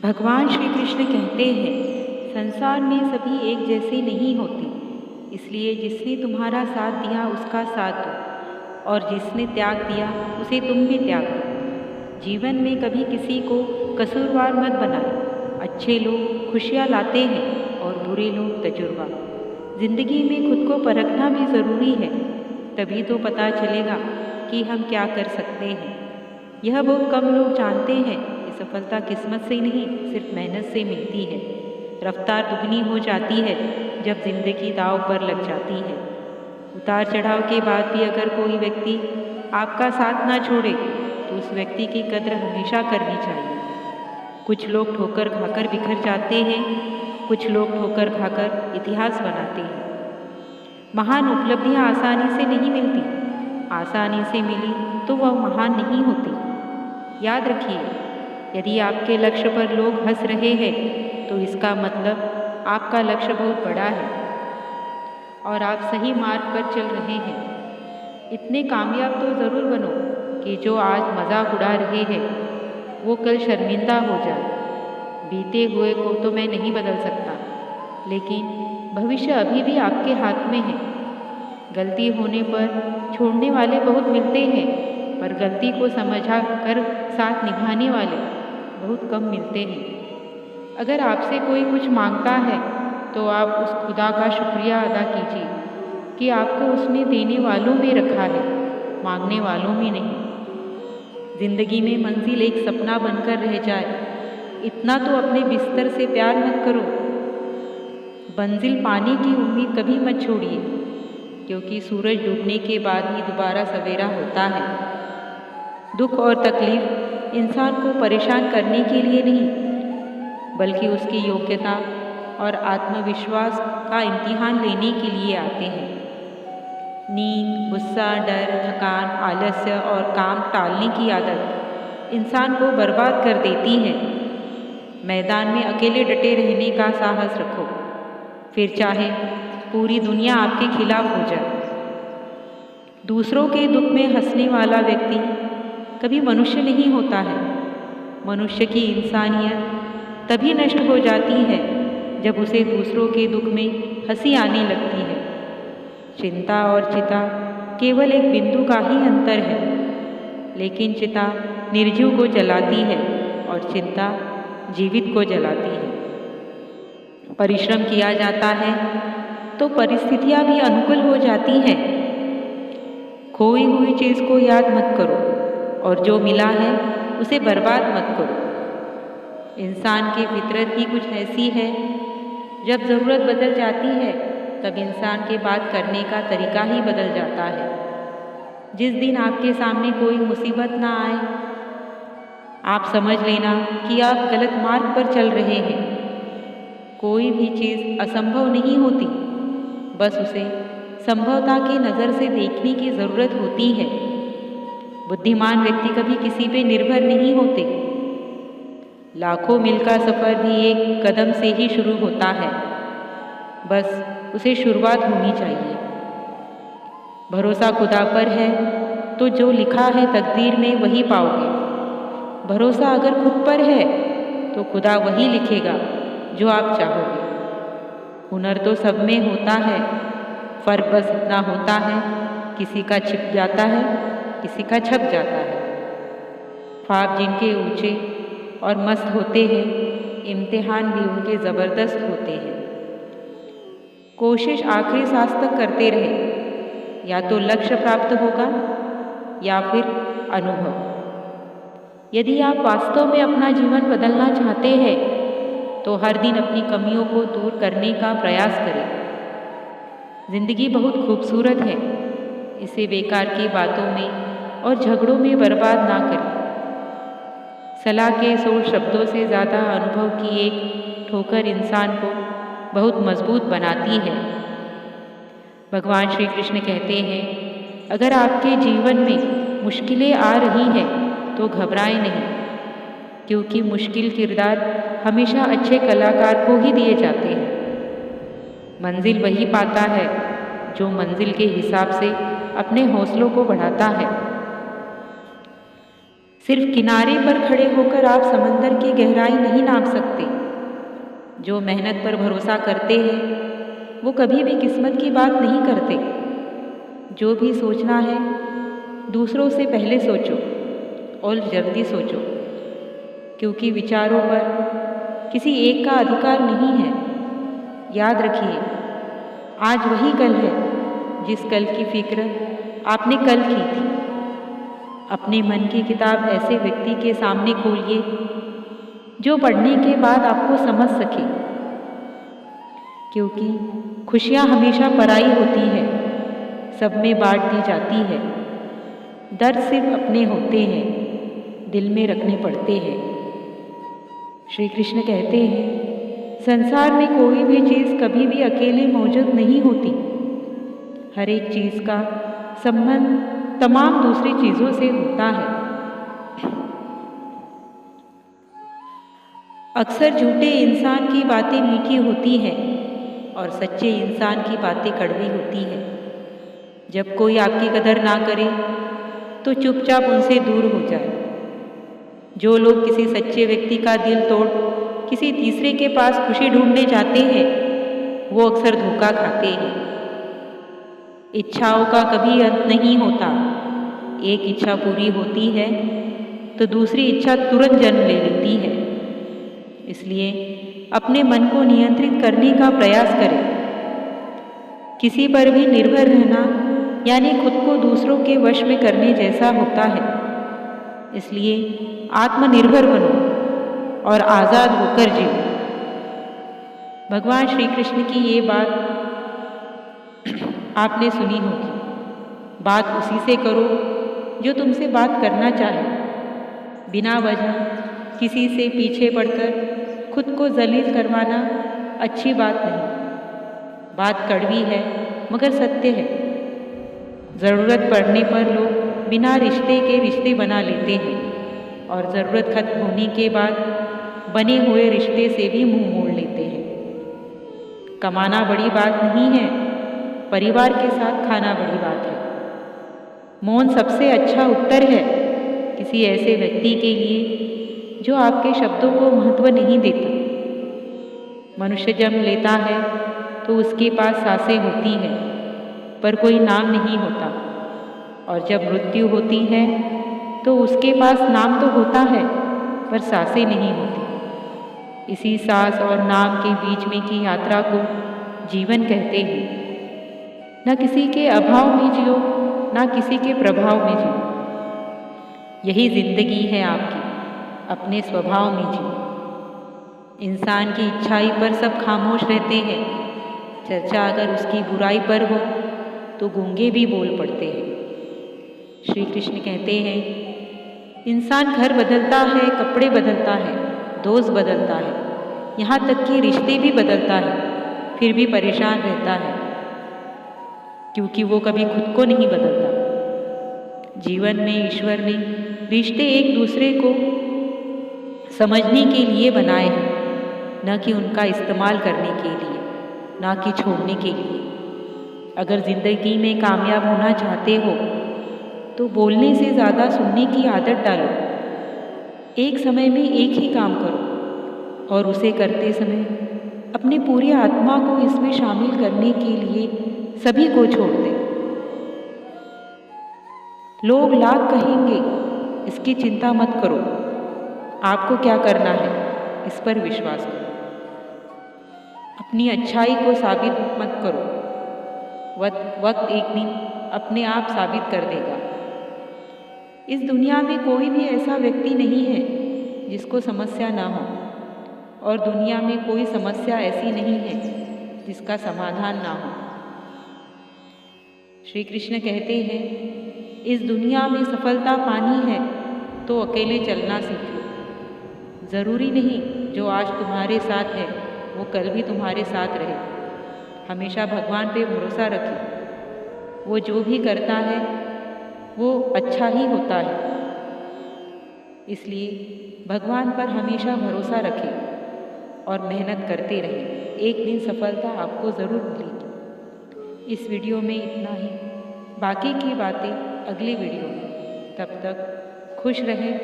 भगवान श्री कृष्ण कहते हैं, संसार में सभी एक जैसे नहीं होते, इसलिए जिसने तुम्हारा साथ दिया उसका साथ दो और जिसने त्याग दिया उसे तुम भी त्याग दो। जीवन में कभी किसी को कसूरवार मत बनाए। अच्छे लोग खुशियाँ लाते हैं और बुरे लोग तजुर्बा। जिंदगी में खुद को परखना भी ज़रूरी है, तभी तो पता चलेगा कि हम क्या कर सकते हैं। यह बहुत कम लोग जानते हैं कि सफलता किस्मत से नहीं, सिर्फ मेहनत से मिलती है। रफ्तार दुगनी हो जाती है जब जिंदगी दांव पर लग जाती है। उतार चढ़ाव के बाद भी अगर कोई व्यक्ति आपका साथ ना छोड़े तो उस व्यक्ति की कद्र हमेशा करनी चाहिए। कुछ लोग ठोकर खाकर बिखर जाते हैं, कुछ लोग ठोकर खाकर इतिहास बनाते हैं। महान उपलब्धियां आसानी से नहीं मिलती, आसानी से मिली तो वह महान नहीं होती। याद रखिए, यदि आपके लक्ष्य पर लोग हंस रहे हैं तो इसका मतलब आपका लक्ष्य बहुत बड़ा है और आप सही मार्ग पर चल रहे हैं। इतने कामयाब तो ज़रूर बनो कि जो आज मजाक उड़ा रहे हैं वो कल शर्मिंदा हो जाए। बीते हुए को तो मैं नहीं बदल सकता, लेकिन भविष्य अभी भी आपके हाथ में है। गलती होने पर छोड़ने वाले बहुत मिलते हैं, पर गलती को समझा कर साथ निभाने वाले बहुत कम मिलते हैं। अगर आपसे कोई कुछ मांगता है तो आप उस खुदा का शुक्रिया अदा कीजिए कि आपको उसने देने वालों में रखा है, मांगने वालों में नहीं। जिंदगी में मंजिल एक सपना बनकर रह जाए, इतना तो अपने बिस्तर से प्यार मत करो। मंजिल पाने की उम्मीद कभी मत छोड़िए, क्योंकि सूरज डूबने के बाद ही दोबारा सवेरा होता है। दुख और तकलीफ इंसान को परेशान करने के लिए नहीं, बल्कि उसकी योग्यता और आत्मविश्वास का इम्तिहान लेने के लिए आते हैं। नींद, गुस्सा, डर, थकान, आलस्य और काम टालने की आदत इंसान को बर्बाद कर देती है। मैदान में अकेले डटे रहने का साहस रखो, फिर चाहे पूरी दुनिया आपके खिलाफ हो जाए। दूसरों के दुख में हंसने वाला व्यक्ति कभी मनुष्य नहीं होता है। मनुष्य की इंसानियत तभी नष्ट हो जाती है जब उसे दूसरों के दुख में हंसी आने लगती है। चिंता और चिता केवल एक बिंदु का ही अंतर है, लेकिन चिता निर्जीव को जलाती है और चिंता जीवित को जलाती है। परिश्रम किया जाता है तो परिस्थितियां भी अनुकूल हो जाती हैं। खोई हुई चीज़ को याद मत करो और जो मिला है उसे बर्बाद मत करो। इंसान की फितरत ही कुछ ऐसी है, जब ज़रूरत बदल जाती है तब इंसान के बात करने का तरीका ही बदल जाता है। जिस दिन आपके सामने कोई मुसीबत ना आए, आप समझ लेना कि आप गलत मार्ग पर चल रहे हैं। कोई भी चीज़ असंभव नहीं होती, बस उसे संभवता की नज़र से देखने की ज़रूरत होती है। बुद्धिमान व्यक्ति कभी किसी पे निर्भर नहीं होते। लाखों मील का सफ़र भी एक कदम से ही शुरू होता है, बस उसे शुरुआत होनी चाहिए। भरोसा खुदा पर है तो जो लिखा है तकदीर में वही पाओगे। भरोसा अगर खुद पर है तो खुदा वही लिखेगा जो आप चाहोगे। हुनर तो सब में होता है, फ़र्क बस इतना होता है किसी का छिप जाता है, किसी का छप जाता है। ख्वाब जिनके ऊंचे और मस्त होते हैं, इम्तिहान भी उनके ज़बरदस्त होते हैं। कोशिश आखिरी सांस तक करते रहे, या तो लक्ष्य प्राप्त होगा या फिर अनुभव। यदि आप वास्तव में अपना जीवन बदलना चाहते हैं तो हर दिन अपनी कमियों को दूर करने का प्रयास करें। जिंदगी बहुत खूबसूरत है, इसे बेकार की बातों में और झगड़ों में बर्बाद ना करें। सलाह के 100 शब्दों से ज़्यादा अनुभव की एक ठोकर इंसान को बहुत मजबूत बनाती है। भगवान श्री कृष्ण कहते हैं, अगर आपके जीवन में मुश्किलें आ रही हैं तो घबराएं नहीं, क्योंकि मुश्किल किरदार हमेशा अच्छे कलाकार को ही दिए जाते हैं। मंजिल वही पाता है जो मंजिल के हिसाब से अपने हौसलों को बढ़ाता है। सिर्फ किनारे पर खड़े होकर आप समंदर की गहराई नहीं नाप सकते। जो मेहनत पर भरोसा करते हैं वो कभी भी किस्मत की बात नहीं करते। जो भी सोचना है दूसरों से पहले सोचो और जल्दी सोचो, क्योंकि विचारों पर किसी एक का अधिकार नहीं है। याद रखिए, आज वही कल है जिस कल की फिक्र आपने कल की थी। अपने मन की किताब ऐसे व्यक्ति के सामने खोलिए जो पढ़ने के बाद आपको समझ सके, क्योंकि खुशियाँ हमेशा पराई होती है, सब में बांट दी जाती है। दर्द सिर्फ अपने होते हैं, दिल में रखने पड़ते हैं। श्री कृष्ण कहते हैं, संसार में कोई भी चीज़ कभी भी अकेले मौजूद नहीं होती। हर एक चीज़ का संबंध तमाम दूसरी चीज़ों से होता है। अक्सर झूठे इंसान की बातें मीठी होती हैं और सच्चे इंसान की बातें कड़वी होती हैं। जब कोई आपकी कदर ना करे तो चुपचाप उनसे दूर हो जाए। जो लोग किसी सच्चे व्यक्ति का दिल तोड़ किसी तीसरे के पास खुशी ढूंढने जाते हैं वो अक्सर धोखा खाते हैं। इच्छाओं का कभी अंत नहीं होता। एक इच्छा पूरी होती है तो दूसरी इच्छा तुरंत जन्म ले लेती है। इसलिए अपने मन को नियंत्रित करने का प्रयास करें। किसी पर भी निर्भर रहना यानी खुद को दूसरों के वश में करने जैसा होता है। इसलिए आत्मनिर्भर बनो और आज़ाद होकर जियो। भगवान श्री कृष्ण की ये बात आपने सुनी होगी। बात उसी से करो जो तुमसे बात करना चाहे। बिना वजह किसी से पीछे पड़कर खुद को जलील करवाना अच्छी बात नहीं। बात कड़वी है मगर सत्य है। ज़रूरत पड़ने पर लोग बिना रिश्ते के रिश्ते बना लेते हैं और ज़रूरत खत्म होने के बाद बने हुए रिश्ते से भी मुंह मोड़ लेते हैं। कमाना बड़ी बात नहीं है, परिवार के साथ खाना बड़ी बात है। मौन सबसे अच्छा उत्तर है किसी ऐसे व्यक्ति के लिए जो आपके शब्दों को महत्व नहीं देता। मनुष्य जन्म लेता है तो उसके पास सांसें होती हैं पर कोई नाम नहीं होता, और जब मृत्यु होती है तो उसके पास नाम तो होता है पर सांसें नहीं होती। इसी सांस और नाम के बीच में की यात्रा को जीवन कहते हैं। न किसी के अभाव में जियो, न किसी के प्रभाव में जियो। यही जिंदगी है आपकी, अपने स्वभाव में जियो। इंसान की इच्छाई पर सब खामोश रहते हैं। चर्चा अगर उसकी बुराई पर हो तो गूंगे भी बोल पड़ते हैं। श्री कृष्ण कहते हैं, इंसान घर बदलता है, कपड़े बदलता है, दोस्त बदलता है, यहाँ तक कि रिश्ते भी बदलता है, फिर भी परेशान रहता है क्योंकि वो कभी खुद को नहीं बदलता। जीवन में ईश्वर ने रिश्ते एक दूसरे को समझने के लिए बनाए हैं, न कि उनका इस्तेमाल करने के लिए, न कि छोड़ने के लिए। अगर ज़िंदगी में कामयाब होना चाहते हो तो बोलने से ज़्यादा सुनने की आदत डालो। एक समय में एक ही काम करो और उसे करते समय अपनी पूरी आत्मा को इसमें शामिल करने के लिए सभी को छोड़ दें। लोग लाख कहेंगे, इसकी चिंता मत करो। आपको क्या करना है इस पर विश्वास करो। अपनी अच्छाई को साबित मत करो। वक्त एक दिन अपने आप साबित कर देगा। इस दुनिया में कोई भी ऐसा व्यक्ति नहीं है जिसको समस्या ना हो, और दुनिया में कोई समस्या ऐसी नहीं है जिसका समाधान ना हो। श्री कृष्ण कहते हैं, इस दुनिया में सफलता पानी है तो अकेले चलना सीखो। ज़रूरी नहीं जो आज तुम्हारे साथ है वो कल भी तुम्हारे साथ रहे। हमेशा भगवान पे भरोसा रखें। वो जो भी करता है वो अच्छा ही होता है। इसलिए भगवान पर हमेशा भरोसा रखें और मेहनत करते रहें। एक दिन सफलता आपको ज़रूर मिलेगी। इस वीडियो में इतना ही, बाकी की बातें अगले वीडियो में। तब तक खुश रहें,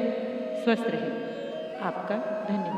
स्वस्थ रहें। आपका धन्यवाद।